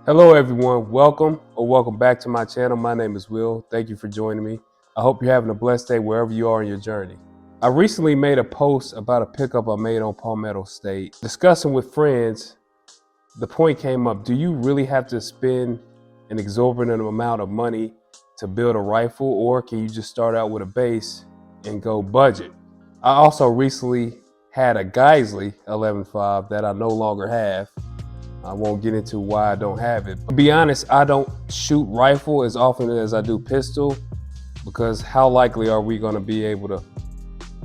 Hello everyone, welcome back to my channel. My name is Will. Thank you for joining me. I hope you're having a blessed day wherever you are in your journey. I recently made a post about a pickup I made on Palmetto State. Discussing with friends, the point came up, do you really have to spend an exorbitant amount of money to build a rifle, or can you just start out with a base and go budget? I also recently had a Geissele 11.5 that I no longer have. I won't get into why I don't have it. To be honest, I don't shoot rifle as often as I do pistol, because how likely are we going to be able to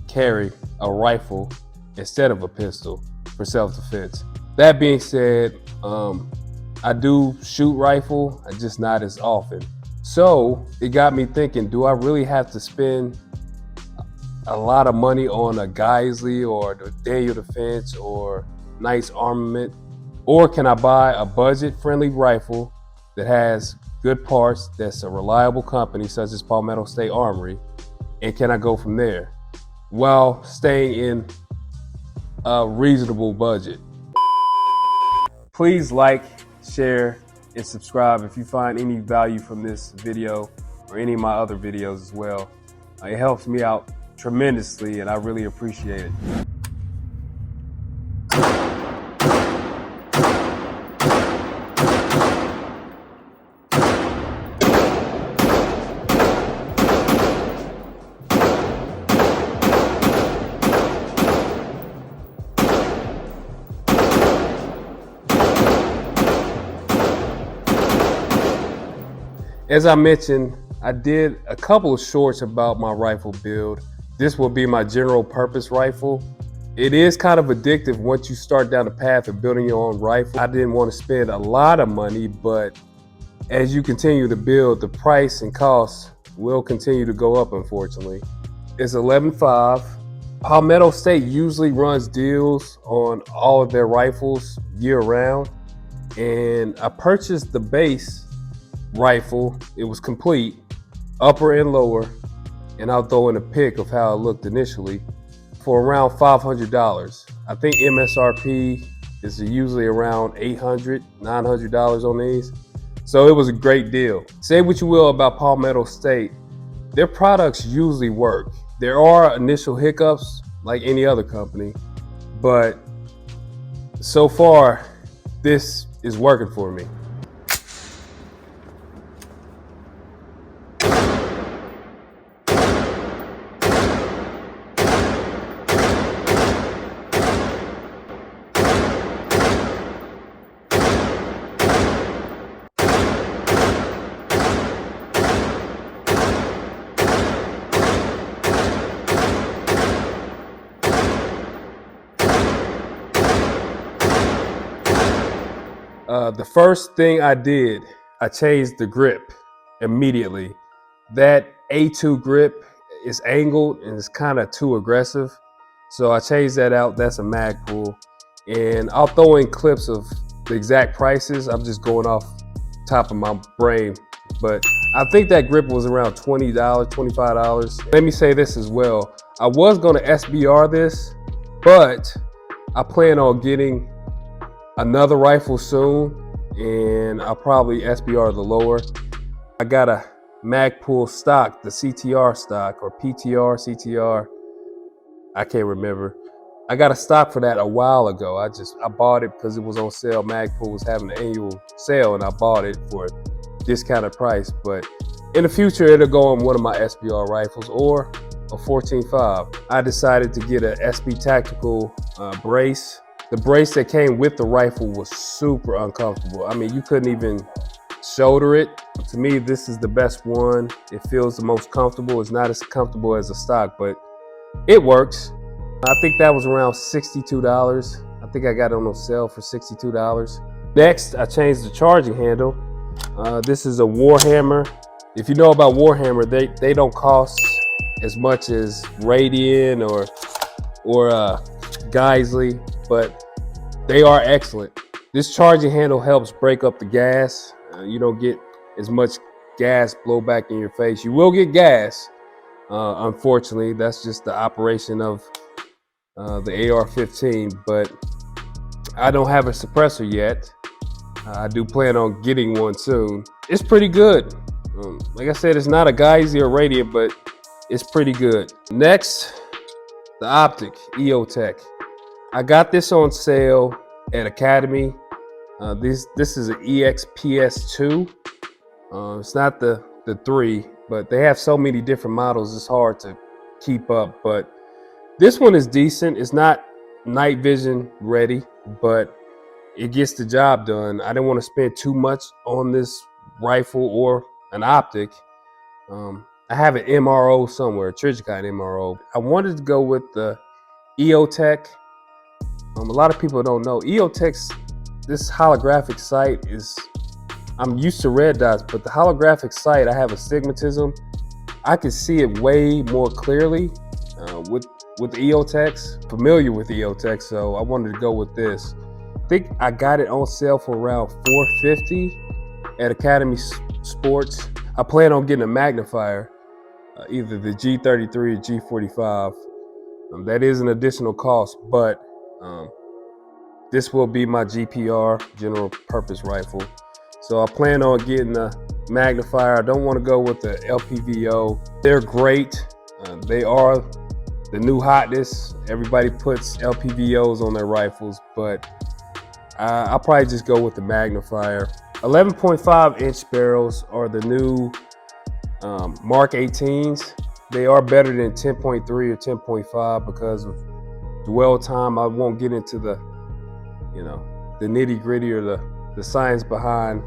carry a rifle instead of a pistol for self-defense? That being said, I do shoot rifle, just not as often. So it got me thinking, do I really have to spend a lot of money on a Geissele or the Daniel Defense or nice armament? Or can I buy a budget-friendly rifle that has good parts, that's a reliable company such as Palmetto State Armory, and can I go from there while staying in a reasonable budget? Please like, share, and subscribe if you find any value from this video or any of my other videos as well. It helps me out tremendously and I really appreciate it. As I mentioned, I did a couple of shorts about my rifle build. This will be my general purpose rifle. It is kind of addictive once you start down the path of building your own rifle. I didn't want to spend a lot of money, but as you continue to build, the price and cost will continue to go up, unfortunately. It's 11.5. Palmetto State usually runs deals on all of their rifles year round. And I purchased the base rifle. It was complete, upper and lower, and I'll throw in a pic of how it looked initially, for around $500. I think MSRP is usually around $800, $900 on these. So it was a great deal. Say what you will about Palmetto State, their products usually work. There are initial hiccups like any other company, but so far this is working for me. The first thing I did, I changed the grip immediately. That A2 grip is angled and it's kind of too aggressive. So I changed that out. That's a mag pull. And I'll throw in clips of the exact prices. I'm just going off top of my brain. But I think that grip was around $20, $25. Let me say this as well. I was going to SBR this, but I plan on getting another rifle soon, and I'll probably SBR the lower. I got a Magpul stock, the CTR stock, or PTR, CTR, I can't remember. I got a stock for that a while ago. I bought it because it was on sale. Magpul was having an annual sale and I bought it for a discounted price. But in the future, it'll go on one of my SBR rifles or a 14.5. I decided to get an SB Tactical brace. The brace that came with the rifle was super uncomfortable. I mean, you couldn't even shoulder it. To me, this is the best one. It feels the most comfortable. It's not as comfortable as a stock, but it works. I think that was around $62. I think I got it on sale for $62. Next, I changed the charging handle. This is a Warhammer. If you know about Warhammer, they don't cost as much as Radian or Geissele, but they are excellent. This charging handle helps break up the gas. You don't get as much gas blow back in your face. You will get gas, unfortunately. That's just the operation of the AR-15, but I don't have a suppressor yet. I do plan on getting one soon. It's pretty good. Like I said, it's not a Geissele or Radiant, but it's pretty good. Next, the optic EOTech. I got this on sale at Academy. This is an EXPS2. It's not the 3, but they have so many different models, it's hard to keep up. But this one is decent. It's not night vision ready, but it gets the job done. I didn't want to spend too much on this rifle or an optic. I have an MRO somewhere, Trijicon MRO. I wanted to go with the EOTech. A lot of people don't know EOTech's this holographic sight is, I'm used to red dots, but the holographic sight, I have astigmatism. I can see it way more clearly with EOTechs. Familiar with EOTech, so I wanted to go with this. I think I got it on sale for around $450 at Academy Sports. I plan on getting a magnifier, either the G33 or G45. That is an additional cost, but this will be my GPR, general purpose rifle. So I plan on getting a magnifier. I don't want to go with the LPVO. They're great. They are the new hotness. Everybody puts LPVOs on their rifles, but I'll probably just go with the magnifier. 11.5 inch barrels are the new Mark 18s. They are better than 10.3 or 10.5 because of dwell time. I won't get into the the nitty gritty or the science behind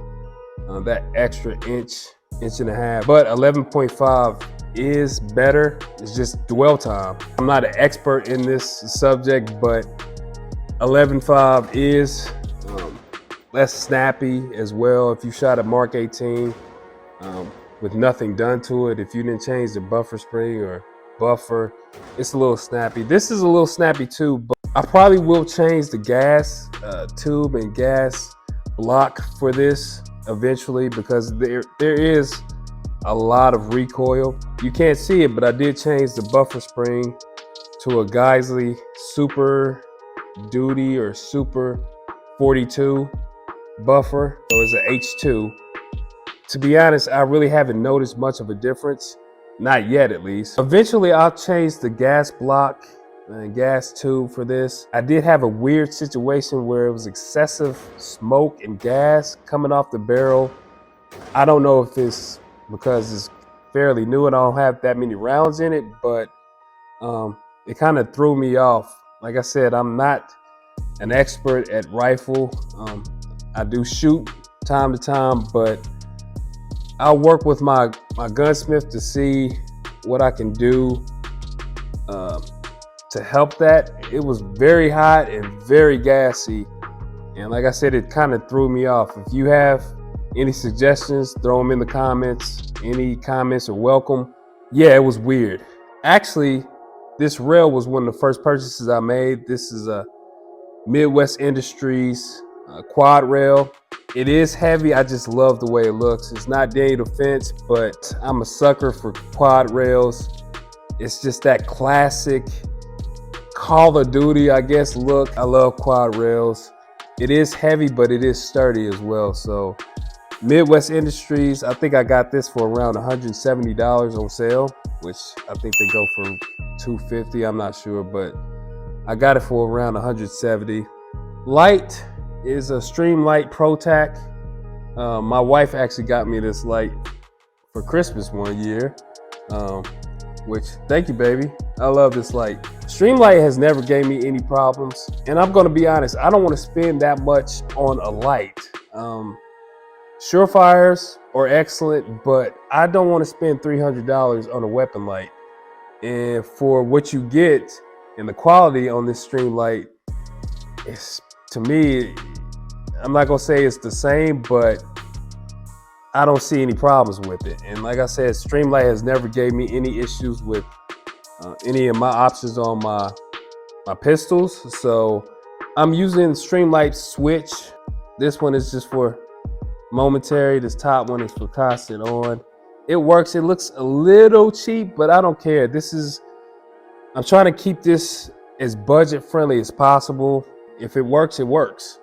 that extra inch and a half. But 11.5 is better. It's just dwell time. I'm not an expert in this subject, but 11.5 is less snappy as well. If you shot a Mark 18 with nothing done to it, if you didn't change the buffer spring or buffer, it's a little snappy. This is a little snappy too, but I probably will change the gas tube and gas block for this eventually, because there is a lot of recoil. You can't see it, but I did change the buffer spring to a Geissele Super Duty or Super 42 buffer. So it's an H2. To be honest, I really haven't noticed much of a difference. Not yet, at least. Eventually, I'll change the gas block and gas tube for this. I did have a weird situation where it was excessive smoke and gas coming off the barrel. I don't know if it's because it's fairly new and I don't have that many rounds in it, but it kind of threw me off. Like I said, I'm not an expert at rifle. I do shoot time to time, but I'll work with my gunsmith to see what I can do to help that. It was very hot and very gassy, and like I said, it kind of threw me off. If you have any suggestions, throw them in the comments. Any comments are welcome. Yeah, it was weird. Actually, this rail was one of the first purchases I made. This is a Midwest Industries quad rail. It is heavy. I just love the way it looks. It's not Daniel Defense, but I'm a sucker for quad rails. It's just that classic Call of Duty, I guess, look. I love quad rails. It is heavy, but it is sturdy as well. So Midwest Industries, I think I got this for around $170 on sale, which I think they go for $250. I'm not sure, but I got it for around $170. Light is a Streamlight ProTac. My wife actually got me this light for Christmas one year, which, thank you, baby. I love this light. Streamlight has never gave me any problems, and I'm gonna be honest, I don't want to spend that much on a light. Surefires are excellent, but I don't want to spend $300 on a weapon light. And for what you get and the quality on this Streamlight, it's, to me, I'm not gonna say it's the same, but I don't see any problems with it. And like I said, Streamlight has never gave me any issues with any of my options on my pistols. So I'm using Streamlight switch. This one is just for momentary. This top one is for constant on. It works. It looks a little cheap, but I don't care. I'm trying to keep this as budget friendly as possible. If it works, it works.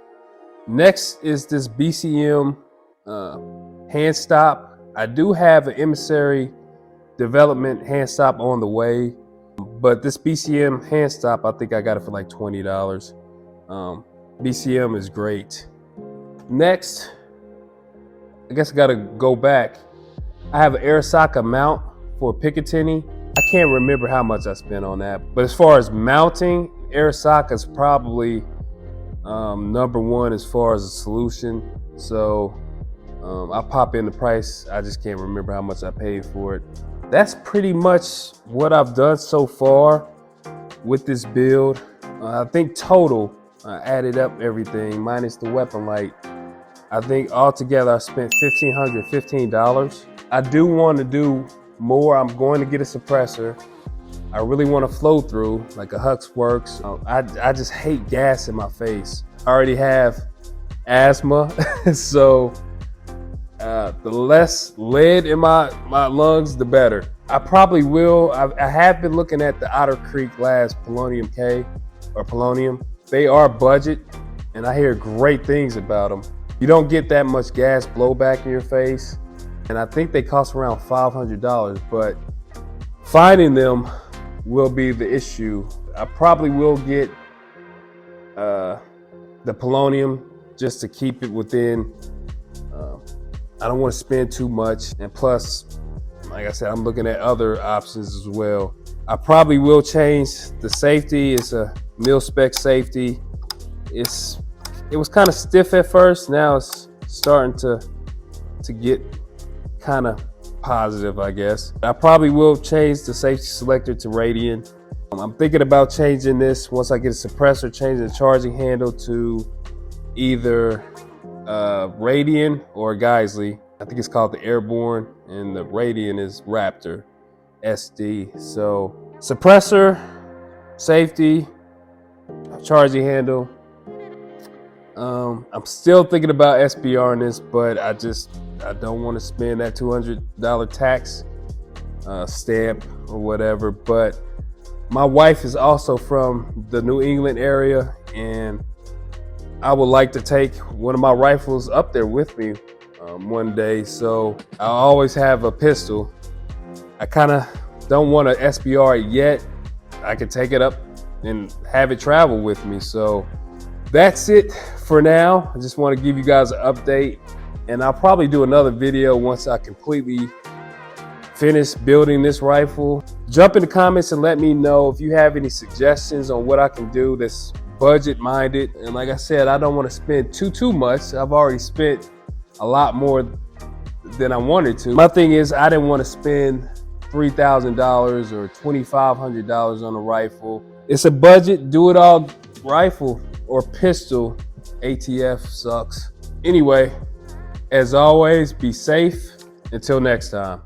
Next is this BCM hand stop. I do have an emissary development hand stop on the way, but this BCM hand stop, I think I got it for like $20. BCM is great. Next, I guess I gotta go back. I have an Arisaka mount for Picatinny. I can't remember how much I spent on that, but as far as mounting, Arisaka is probably number one as far as a solution. So I'll pop in the price. I just can't remember how much I paid for it. That's pretty much what I've done so far with this build. I think total, I added up everything minus the weapon light. I think altogether I spent $1,515. I do want to do more. I'm going to get a suppressor. I really want to flow through like a Hux Works. I just hate gas in my face. I already have asthma, so the less lead in my lungs, the better. I probably will. I have been looking at the Otter Creek glass Polonium K or Polonium. They are budget, and I hear great things about them. You don't get that much gas blowback in your face, and I think they cost around $500, but finding them will be the issue. I probably will get the Polonium just to keep it within. I don't want to spend too much, and plus, like I said, I'm looking at other options as well. I probably will change the safety. It's a mil-spec safety. It was kind of stiff at first. Now it's starting to get kind of positive, I guess. I probably will change the safety selector to Radian. I'm thinking about changing this once I get a suppressor, changing the charging handle to either Radian or Geissele. I think it's called the Airborne, and the Radian is Raptor SD. So suppressor, safety, charging handle. I'm still thinking about SBR in this, but I don't want to spend that $200 tax stamp or whatever. But my wife is also from the New England area, and I would like to take one of my rifles up there with me one day. So I always have a pistol. I kind of don't want to SBR it yet. I can take it up and have it travel with me. So that's it for now. I just want to give you guys an update, and I'll probably do another video once I completely finish building this rifle. Jump in the comments and let me know if you have any suggestions on what I can do that's budget minded. And like I said, I don't want to spend too much. I've already spent a lot more than I wanted to. My thing is, I didn't want to spend $3,000 or $2,500 on a rifle. It's a budget, do it all rifle or pistol. ATF sucks. Anyway, as always, be safe. Until next time.